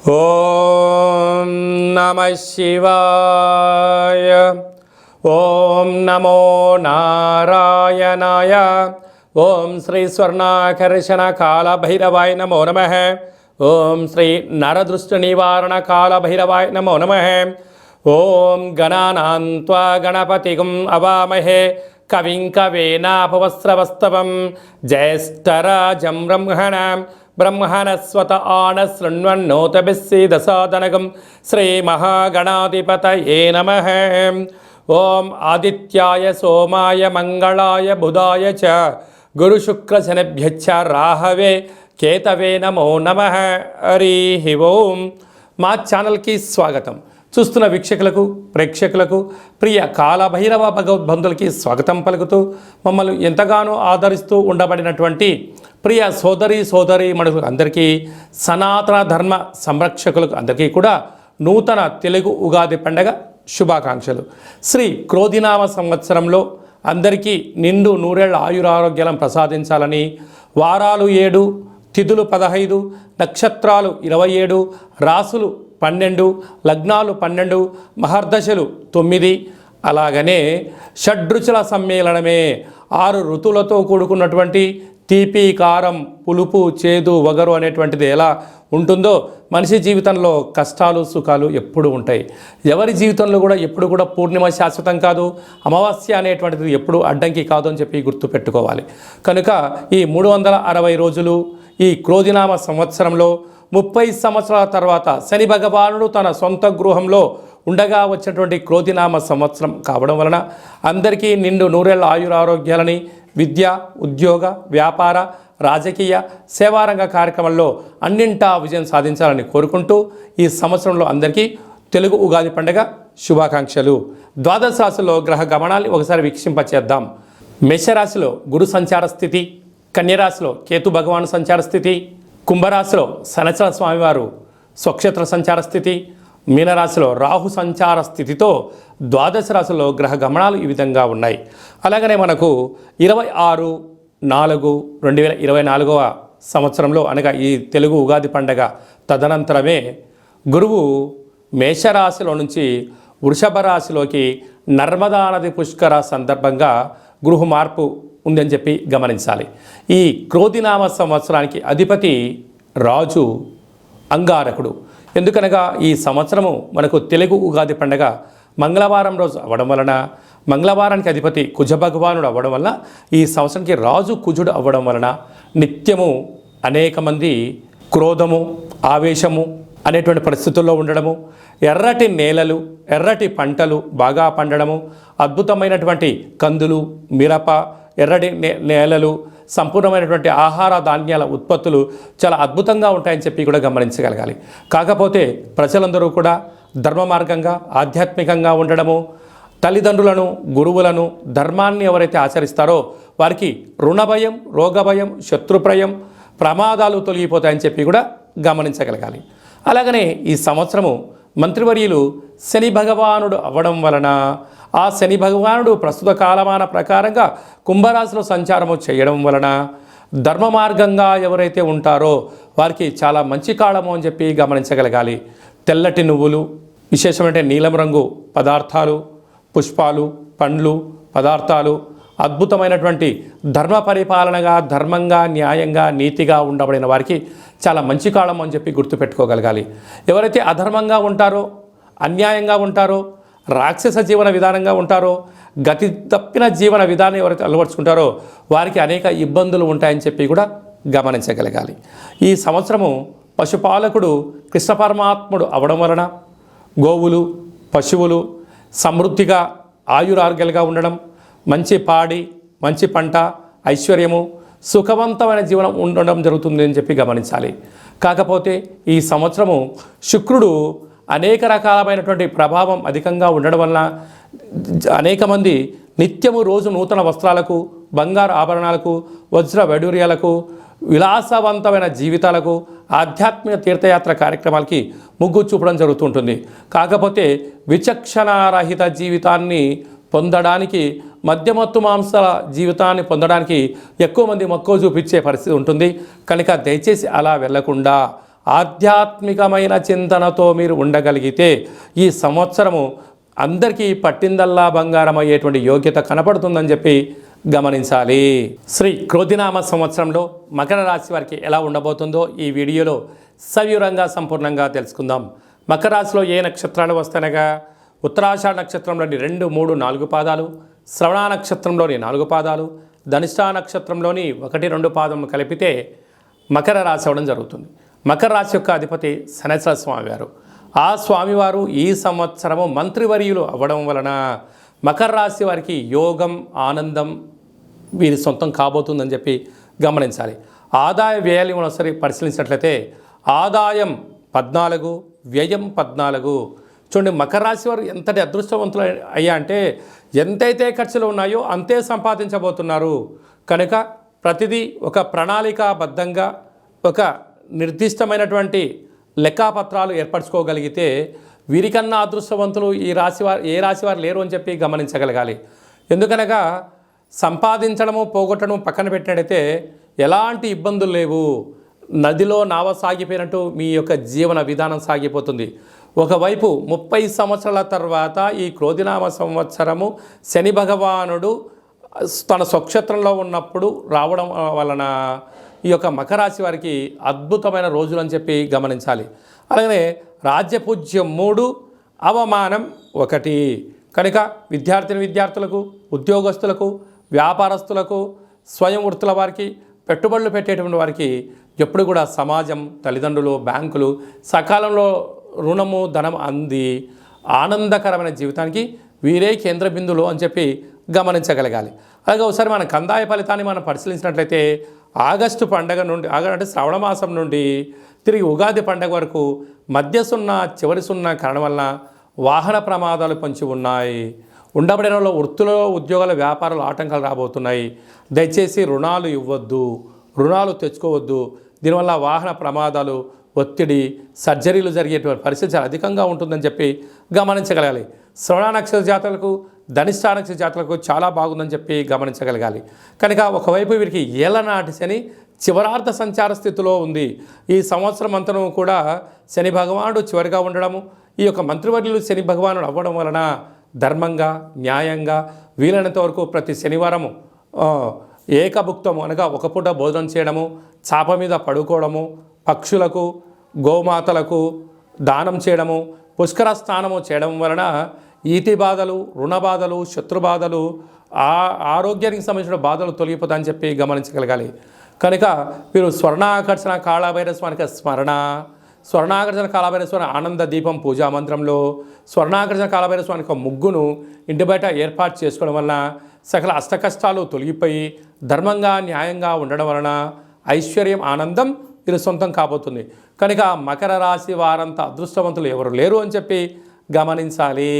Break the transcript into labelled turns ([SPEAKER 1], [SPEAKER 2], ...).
[SPEAKER 1] ఓం నమః శివాయ. ఓం నమో నారాయణాయ. ఓం శ్రీ స్వర్ణాకర్షణ కాళభైరవాయ నమో నమః. ఓం శ్రీ నరదృష్టి నివారణ కాళభైరవాయ నమో నమః. ఓం గణానాం త్వా గణపతిం అవామహే కవిం కవేనాపవస్రవస్తవం జ్యేష్ఠరాజం బ్రహ్మణస్వత ఆనశృణ్వన్నోతభిస్సీదసాదనగం శ్రీమహాగణాధిపతయే నమః. ఓం ఆదిత్యాయ సోమాయ మంగళాయ బుధాయ చ గురుశుక్రశనిభ్యశ్చ రాహవే కేతవే నమో నమః. హరి ఓం. మా ఛానల్కి స్వాగతం. చూస్తున్న వీక్షకులకు ప్రేక్షకులకు ప్రియ కాళభైరవ భగవద్బంధులకి స్వాగతం పలుకుతూ మమ్మల్ని ఎంతగానో ఆదరిస్తూ ఉండబడినటువంటి ప్రియ సోదరి మనుషులకు అందరికీ, సనాతన ధర్మ సంరక్షకులకు అందరికీ కూడా నూతన తెలుగు ఉగాది పండగ శుభాకాంక్షలు. శ్రీ క్రోధినామ సంవత్సరంలో అందరికీ నిండు నూరేళ్ల ఆయురారోగ్యాలను ప్రసాదించాలని, వారాలు 7, తిథులు 15, నక్షత్రాలు 27, రాసులు 12, లగ్నాలు 12, మహర్దశలు 9, అలాగనే షడ్రుచుల సమ్మేళనమే 6 ఋతువులతో కూడుకున్నటువంటి తీపి, కారం, పులుపు, చేదు, వగరు అనేటువంటిది ఎలా ఉంటుందో మనిషి జీవితంలో కష్టాలు సుఖాలు ఎప్పుడు ఉంటాయి. ఎవరి జీవితంలో కూడా ఎప్పుడు కూడా పూర్ణిమ శాశ్వతం కాదు, అమావాస్య అనేటువంటిది ఎప్పుడు అడ్డంకి కాదు అని చెప్పి గుర్తుపెట్టుకోవాలి. కనుక ఈ 360 రోజులు ఈ క్రోధినామ సంవత్సరంలో 30 సంవత్సరాల తర్వాత శని భగవానుడు తన సొంత గృహంలో ఉండగా వచ్చినటువంటి క్రోధినామ సంవత్సరం కావడం వలన అందరికీ నిండు నూరేళ్ల ఆయురారోగ్యాలని, విద్య, ఉద్యోగ, వ్యాపార, రాజకీయ, సేవారంగ కార్యక్రమంలో అన్నింటా విజయం సాధించాలని కోరుకుంటూ ఈ సంవత్సరంలో అందరికీ తెలుగు ఉగాది పండుగ శుభాకాంక్షలు. ద్వాదశ రాశిలో గ్రహ గమనాన్ని ఒకసారి వీక్షింపచేద్దాం. మేషరాశిలో గురు సంచార స్థితి, కన్యరాశిలో కేతు భగవాను సంచార స్థితి, కుంభరాశిలో శనిచర స్వామివారు స్వక్షేత్ర సంచార స్థితి, మీనరాశిలో రాహు సంచార స్థితితో ద్వాదశ రాశిలో గ్రహ గమనాలు ఈ విధంగా ఉన్నాయి. అలాగనే మనకు 26/4/2024 సంవత్సరంలో అనగా ఈ తెలుగు ఉగాది పండగ తదనంతరమే గురువు మేషరాశిలో నుంచి వృషభ రాశిలోకి నర్మదా నది పుష్కర సందర్భంగా గృహ మార్పు ఉందని చెప్పి గమనించాలి. ఈ క్రోధినామ సంవత్సరానికి అధిపతి రాజు అంగారకుడు. ఎందుకనగా ఈ సంవత్సరము మనకు తెలుగు ఉగాది పండగ మంగళవారం రోజు అవ్వడం వలన, మంగళవారానికి అధిపతి కుజ భగవానుడు అవ్వడం వలన, ఈ సంవత్సరానికి రాజు కుజుడు అవ్వడం వలన నిత్యము అనేక మంది క్రోధము, ఆవేశము అనేటువంటి పరిస్థితుల్లో ఉండడము, ఎర్రటి నేలలు, ఎర్రటి పంటలు బాగా పండడము, అద్భుతమైనటువంటి కందులు, మిరప, ఎర్రటి నేలలు, సంపూర్ణమైనటువంటి ఆహార ధాన్యాల ఉత్పత్తులు చాలా అద్భుతంగా ఉంటాయని చెప్పి కూడా గమనించగలగాలి. కాకపోతే ప్రజలందరూ కూడా ధర్మ మార్గంగా ఆధ్యాత్మికంగా ఉండడము, తల్లిదండ్రులను, గురువులను, ధర్మాన్ని ఎవరైతే ఆచరిస్తారో వారికి రుణభయం, రోగభయం, శత్రుప్రయం, ప్రమాదాలు తొలగిపోతాయని చెప్పి కూడా గమనించగలగాలి. అలాగనే ఈ సంవత్సరము మంత్రివర్యులు శని భగవానుడు అవ్వడం వలన ఆ శని భగవానుడు ప్రస్తుత కాలమాన ప్రకారంగా కుంభరాశిలో సంచారము చేయడం వలన ధర్మ మార్గంగా ఎవరైతే ఉంటారో వారికి చాలా మంచి కాలము అని చెప్పి గమనించగలగాలి. తెల్లటి నువ్వులు, విశేషమైన నీలం రంగు పదార్థాలు, పుష్పాలు, పండ్లు, పదార్థాలు, అద్భుతమైనటువంటి ధర్మ పరిపాలనగా, ధర్మంగా, న్యాయంగా, నీతిగా ఉండబడిన వారికి చాలా మంచి కాలం అని చెప్పి గుర్తుపెట్టుకోగలగాలి. ఎవరైతే అధర్మంగా ఉంటారో, అన్యాయంగా ఉంటారో, రాక్షస జీవన విధానంగా ఉంటారో, గతి తప్పిన జీవన విధానం ఎవరైతే అలవర్చుకుంటారో వారికి అనేక ఇబ్బందులు ఉంటాయని చెప్పి కూడా గమనించగలగాలి. ఈ సంవత్సరము పశుపాలకుడు కృష్ణ పరమాత్ముడు అవడం వలన గోవులు, పశువులు సమృద్ధిగా ఆయురారోగ్యాలుగా ఉండడం, మంచి పాడి, మంచి పంట, ఐశ్వర్యము, సుఖవంతమైన జీవనం ఉండడం జరుగుతుంది అని చెప్పి గమనించాలి. కాకపోతే ఈ సంవత్సరము శుక్రుడు అనేక రకాలమైనటువంటి ప్రభావం అధికంగా ఉండడం వలన అనేక మంది నిత్యము రోజు నూతన వస్త్రాలకు, బంగారు ఆభరణాలకు, వజ్ర వైడూర్యాలకు, విలాసవంతమైన జీవితాలకు, ఆధ్యాత్మిక తీర్థయాత్ర కార్యక్రమాలకి మొగ్గు చూపడం జరుగుతుంటుంది. కాకపోతే విచక్షణారహిత జీవితాన్ని పొందడానికి, మద్యమత్తు మాంసాల జీవితాన్ని పొందడానికి ఎక్కువ మంది మక్కువ చూపించే పరిస్థితి ఉంటుంది. కనుక దయచేసి అలా వెళ్లకుండా ఆధ్యాత్మికమైన చింతనతో మీరు ఉండగలిగితే ఈ సంవత్సరము అందరికీ పట్టిందల్లా బంగారం అయ్యేటువంటి యోగ్యత కనపడుతుందని చెప్పి గమనించాలి. శ్రీ క్రోధినామ సంవత్సరంలో మకర రాశి వారికి ఎలా ఉండబోతుందో ఈ వీడియోలో సవివరంగా సంపూర్ణంగా తెలుసుకుందాం. మకర రాశిలో ఏ నక్షత్రాలు వస్తాయనగా ఉత్తరాషాఢ నక్షత్రంలోని 2, 3, 4 పాదాలు, శ్రవణ నక్షత్రంలోని 4 పాదాలు, ధనిష్ఠా నక్షత్రంలోని 1, 2 పాదం కలిపితే మకర రాశి అవ్వడం జరుగుతుంది. మకర రాశి యొక్క అధిపతి శనేశ్వర స్వామివారు. ఆ స్వామివారు ఈ సంవత్సరము మంత్రివర్యులు అవ్వడం వలన మకర రాశి వారికి యోగం, ఆనందం వీరి సొంతం కాబోతుందని చెప్పి గమనించాలి. ఆదాయ వ్యయాలు ఒకసారి పరిశీలించినట్లయితే ఆదాయం 14, వ్యయం 14. చూడండి, మకర రాశి వారు ఎంతటి అదృష్టవంతులు అయ్యా అంటే ఎంతైతే ఖర్చులు ఉన్నాయో అంతే సంపాదించబోతున్నారు. కనుక ప్రతిదీ ఒక ప్రణాళికాబద్ధంగా ఒక నిర్దిష్టమైనటువంటి లెక్కాపత్రాలు ఏర్పరచుకోగలిగితే వీరికన్నా అదృష్టవంతులు ఏ రాశి వారు లేరు అని చెప్పి గమనించగలగాలి. ఎందుకనగా సంపాదించడము, పోగొట్టడం పక్కన పెట్టినట్టయితే ఎలాంటి ఇబ్బందులు లేవు. నదిలో నావ సాగిపోయినట్టు మీ యొక్క జీవన విధానం సాగిపోతుంది. ఒకవైపు 30 సంవత్సరాల తర్వాత ఈ క్రోధినామ సంవత్సరము శని భగవానుడు తన స్వక్షేత్రంలో ఉన్నప్పుడు రావడం వలన ఈ యొక్క మకర రాశి వారికి అద్భుతమైన రోజులు అని చెప్పి గమనించాలి. అలాగనే రాజ్యపూజ్యం 3, అవమానం 1. కనుక విద్యార్థులకు, ఉద్యోగస్తులకు, వ్యాపారస్తులకు, స్వయం వృత్తుల వారికి, పెట్టుబడులు పెట్టేటువంటి వారికి ఎప్పుడు కూడా సమాజం, తల్లిదండ్రులు, బ్యాంకులు సకాలంలో రుణము, ధనం అంది ఆనందకరమైన జీవితానికి వీరే కేంద్ర బిందువులు అని చెప్పి గమనించగలగాలి. అలాగే ఒకసారి మన కందాయ ఫలితాన్ని మనం పరిశీలించినట్లయితే ఆగస్టు పండగ నుండి, అంటే శ్రావణ మాసం నుండి తిరిగి ఉగాది పండగ వరకు మధ్య 0, చివరి 0 కారణం వలన వాహన ప్రమాదాలు పొంచి ఉన్నాయి. ఉండబడిన వృత్తులలో, ఉద్యోగాల, వ్యాపారాలు ఆటంకాలు రాబోతున్నాయి. దయచేసి రుణాలు ఇవ్వద్దు, రుణాలు తెచ్చుకోవద్దు. దీనివల్ల వాహన ప్రమాదాలు, ఒత్తిడి, సర్జరీలు జరిగేటువంటి పరిస్థితి చాలా అధికంగా ఉంటుందని చెప్పి గమనించగలగాలి. శ్రవణ నక్షత్ర జాతకులకు, ధనిష్ఠా నక్షత్ర జాతకులకు చాలా బాగుందని చెప్పి గమనించగలగాలి. కనుక ఒకవైపు వీరికి ఏళ్ళనాటి శని చివరార్థ సంచార స్థితిలో ఉంది. ఈ సంవత్సరం అంతను కూడా శని భగవానుడు చివరిగా ఉండడము, ఈ యొక్క మంత్రివర్యులు శని భగవానుడు అవ్వడం వలన ధర్మంగా, న్యాయంగా వీలైనంత వరకు ప్రతి శనివారము ఏకభుక్తము అనగా ఒక పూట భోజనం చేయడము, చాప మీద పడుకోవడము, పక్షులకు, గోమాతలకు దానం చేయడము, పుష్కర స్నానము చేయడం వలన ఈతి బాధలు, రుణ బాధలు, శత్రు బాధలు, ఆరోగ్యానికి సంబంధించిన బాధలు తొలగిపోతాయని చెప్పి గమనించగలగాలి. కనుక మీరు స్వర్ణాకర్షణ కాళభైరస్వానికి స్మరణ, స్వర్ణాకర్షణ కాళభైరస్వామి ఆనంద దీపం పూజా మంత్రంలో స్వర్ణాకర్షణ కాళభైరస్వామి ముగ్గును ఇంటి బయట ఏర్పాటు చేసుకోవడం వలన సకల అష్టకష్టాలు తొలగిపోయి ధర్మంగా, న్యాయంగా ఉండడం వలన ఐశ్వర్యం, ఆనందం వీరు సొంతం కాబోతుంది. కనుక మకర రాశి వారంతా అదృష్టవంతులు ఎవరు లేరు అని చెప్పి గమనించాలి.